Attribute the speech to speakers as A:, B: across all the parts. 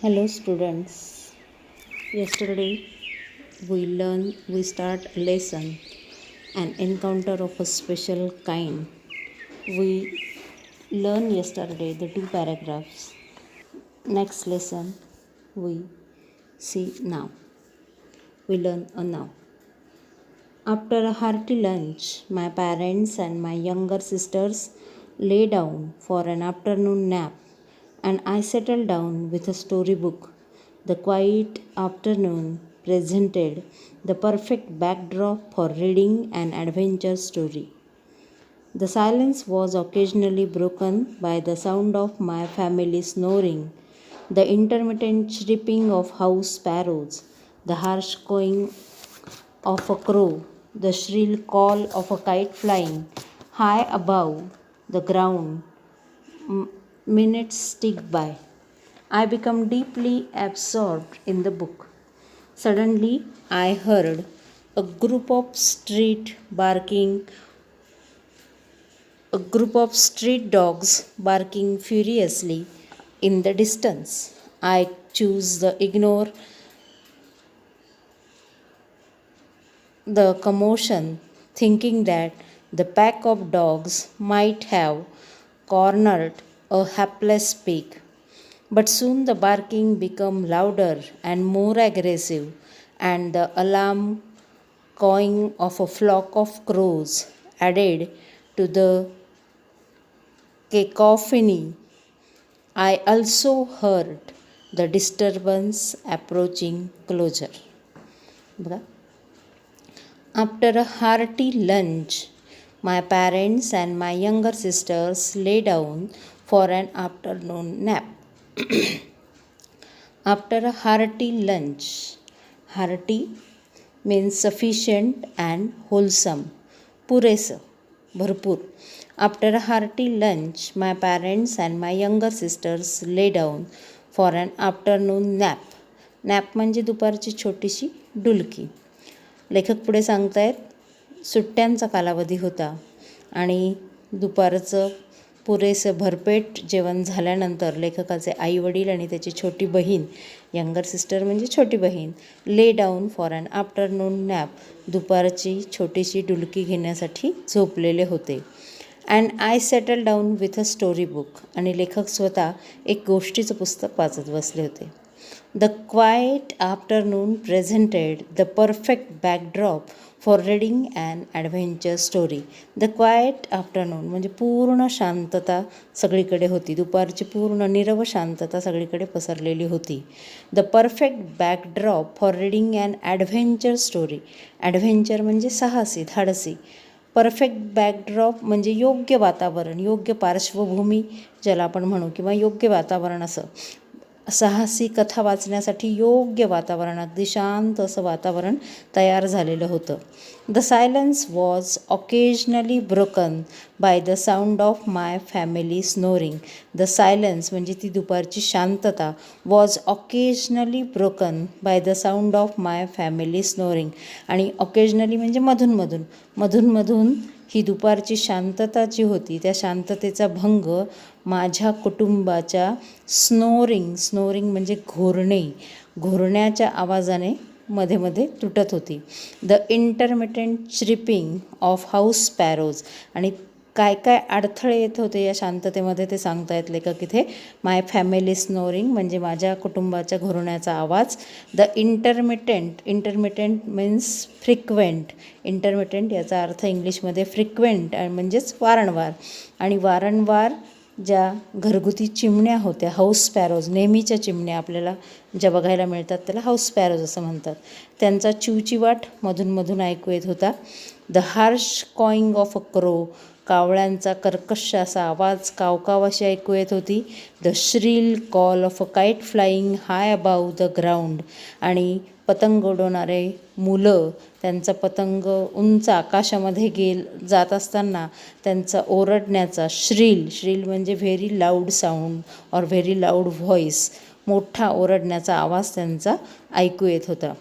A: Hello students. Yesterday we start a lesson, an encounter of a special kind. We learn yesterday the two paragraphs. Next lesson we see now. We learn a now. After a hearty lunch, my parents and my younger sisters lay down for an afternoon nap, and I settled down with a storybook. The quiet afternoon presented the perfect backdrop for reading an adventure story. The silence was occasionally broken by the sound of my family snoring, the intermittent chirping of house sparrows, the harsh cawing of a crow, the shrill call of a kite flying high above the ground. Minutes tick by. I become deeply absorbed in the book. Suddenly, I heard a group of street dogs barking furiously in the distance. I choose to ignore the commotion, thinking that the pack of dogs might have cornered a hapless pig. But soon the barking became louder and more aggressive, and the alarm cawing of a flock of crows added to the cacophony. I also heard the disturbance approaching closer. बघा. After a hearty lunch, my parents and my younger sisters lay down for an afternoon nap. After a hearty lunch, hearty means sufficient and wholesome, पुरेसं, भरपूर. After a hearty lunch, my parents and my younger sisters lay down for an afternoon nap. Nap म्हणजे दुपारची छोटीशी डुलकी. लेखक पुढे सांगतायत सुट्ट्यांचा कालावधी होता आणि दुपारचं पुरेसं भरपेट जेवण झाल्यानंतर लेखकाचे आईवडील आणि त्याची छोटी बहीण, यंगर सिस्टर म्हणजे छोटी बहीण, lay down for an afternoon nap, दुपारची छोटीशी डुलकी घेण्यासाठी झोपलेले होते. And I settle down with a story book, आणि लेखक स्वतः एक गोष्टीचं पुस्तक वाचत बसले होते. The quiet afternoon presented the perfect backdrop for reading an adventure story. The quiet afternoon म्हणजे पूर्ण शांतता सगळीकडे होती. दुपारची पूर्ण नीरव शांतता सगळीकडे पसरलेली होती. The perfect backdrop for reading an adventure story. Adventure म्हणजे साहसी, धाडसी. परफेक्ट बॅकड्रॉप म्हणजे योग्य वातावरण, योग्य पार्श्वभूमी ज्याला आपण म्हणू, किंवा योग्य वातावरण. असं साहसी कथा वाचण्यासाठी योग्य वातावरण, अगदी शांत असं वातावरण तयार झालेलं होतं. The silence was occasionally broken by the sound of my family snoring. The silence म्हणजे ती दुपारची शांतता, was occasionally broken by the sound of my family snoring. आणि ऑकेजनली म्हणजे मधूनमधून ही दुपारची शांतता जी होती त्या शांततेचा भंग माझ्या कुटुंबाच्या स्नोरिंग म्हणजे घोरण्याच्या आवाजाने मध्ये तुटत होती. The intermittent chirping of house sparrows. आणि काय काय अडथळे येत होते या शांततेमध्ये ते सांगतायत लेखक इथे. माय फॅमिली स्नोरिंग म्हणजे माझ्या कुटुंबाच्या घोरण्याचा आवाज. The intermittent means frequent. Intermittent याचा अर्थ इंग्लिशमध्ये फ्रिक्वेंट म्हणजेच वारंवार. आणि वारंवार ज्या घरगुती चिमण्या होत्या, हाऊस स्पॅरोज, नेहमीच्या चिमण्या आपल्याला ज्या बघायला मिळतात त्याला हाऊस स्पॅरोज असं म्हणतात, त्यांचा चिवचिवाट मधून ऐकू येत होता. The harsh cawing of a crow, कावळ्यांचा कर्कश असा आवाज कावकाव अशी ऐकू येत होती. The shrill call of a kite flying high above the ground, आणि पतंग उडवणारे मुलं त्यांचा पतंग उंच आकाशामध्ये जात असताना त्यांचा ओरडण्याचा श्रील म्हणजे very loud sound or very loud voice, मोठा ओरडण्याचा आवाज त्यांचा ऐकू येत होता.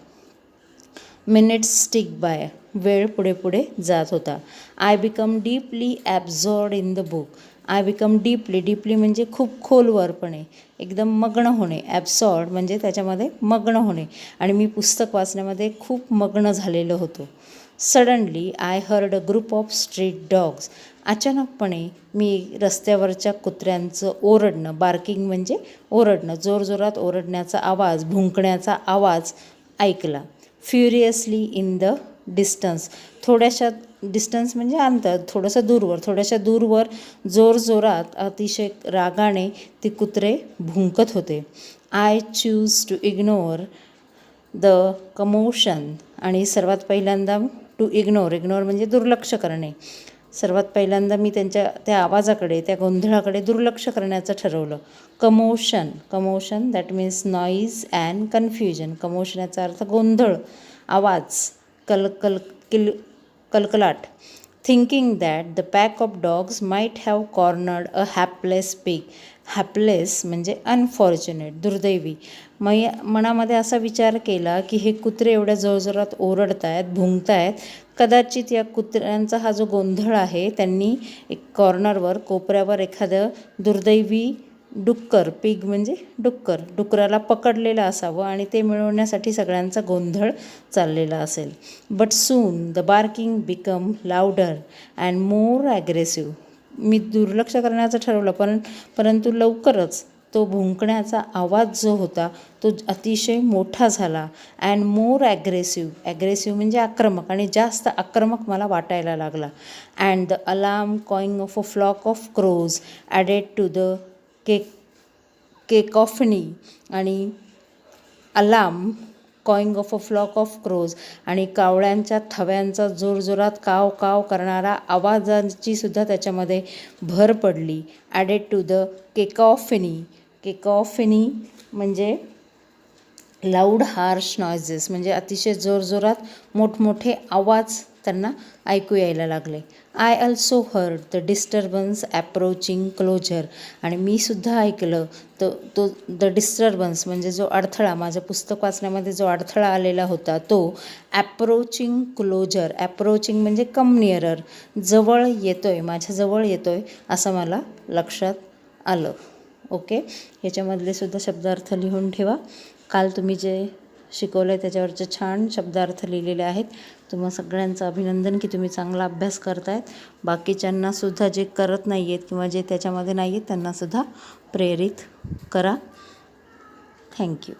A: मिनिट्स टिक बाय, वेळ पुढे पुढे जात होता. I become deeply absorbed in the book. I become deeply म्हणजे खूप खोलवरपणे, एकदम मग्न होणे. ॲब्सॉर्ड म्हणजे त्याच्यामध्ये मग्न होणे, आणि मी पुस्तक वाचण्यामध्ये खूप मग्न झालेलो होतो. Suddenly I heard a group of street dogs. अचानकपणे मी रस्त्यावरच्या कुत्र्यांचं ओरडणं, बार्किंग म्हणजे ओरडणं, जोरजोरात ओरडण्याचा आवाज, भुंकण्याचा आवाज ऐकला. फ्युरियसली इन द डिस्टन्स. थोड्याशा डिस्टन्स म्हणजे अंतर, थोड्याशा दूरवर जोरजोरात, अतिशय रागाने ती कुत्रे भुंकत होते. I choose to ignore the commotion. आणि सर्वात पहिल्यांदा टू इग्नोर म्हणजे दुर्लक्ष करणे. सर्वात पहिल्यांदा मी त्या आवाजाकडे, त्या गोंधळाकडे दुर्लक्ष करण्याचं ठरवलं. Commotion that means noise and confusion. Commotion याचा अर्थ गोंधळ, आवाज, कलकलाट. Thinking that the pack of dogs might have cornered a hapless pig. Hapless म्हणजे अनफॉर्च्युनेट, दुर्दैवी. मनामध्ये असा विचार केला की हे कुत्रे एवढ्या जोरजोरात ओरडत आहेत, भुंकत आहेत, कदाचित या कुत्र्यांचा हा जो गोंधळ आहे, त्यांनी एक कॉर्नरवर, कोपऱ्यावर एखादं दुर्दैवी डुक्कर, पिग म्हणजे डुकराला पकडलेलं असावं आणि ते मिळवण्यासाठी सगळ्यांचा गोंधळ चाललेला असेल. But soon the barking become louder and more aggressive. मी दुर्लक्ष करण्याचं ठरवलं, परंतु लवकरच तो भुंकण्याचा आवाज जो होता तो अतिशय मोठा झाला. अँड मोर ॲग्रेसिव्ह म्हणजे आक्रमक, आणि जास्त आक्रमक मला वाटायला लागला. And the alarm cawing of a flock of crows added to the cacophony. आणि alarm cawing of a flock of crows आणि कावळ्यांच्या थव्यांचा जोरजोरात काव काव करणारा आवाजांची सुद्धा त्याच्यामध्ये भर पडली. ॲडेड टू द केकॉफनी म्हणजे लाऊड हार्श नॉइजेस, म्हणजे अतिशय जोरजोरात मोठमोठे आवाज त्यांना ऐकू यायला लागले. I also heard the disturbance approaching closer. आणि मी सुद्धा ऐकलं तो द डिस्टर्बन्स म्हणजे जो अडथळा, माझ्या पुस्तक वाचण्यामध्ये जो अडथळा आलेला होता तो ॲप्रोचिंग क्लोजर. ॲप्रोचिंग म्हणजे कम नियरर, जवळ येतोय, माझ्या जवळ येतोय असं मला लक्षात आलं. ओके, ह्याच्यामधले सुद्धा शब्दार्थ लिहून ठेवा. काल तुम्ही जे शिकवलं आहे त्याच्यावरचे छान शब्दार्थ लिहिलेले आहेत. तुम्हा सगळ्यांचं अभिनंदन की तुम्ही चांगला अभ्यास करतायत. बाकीच्यांनासुद्धा जे करत नाही आहेत किंवा जे त्याच्यामध्ये नाही आहेत त्यांनासुद्धा प्रेरित करा. थँक्यू.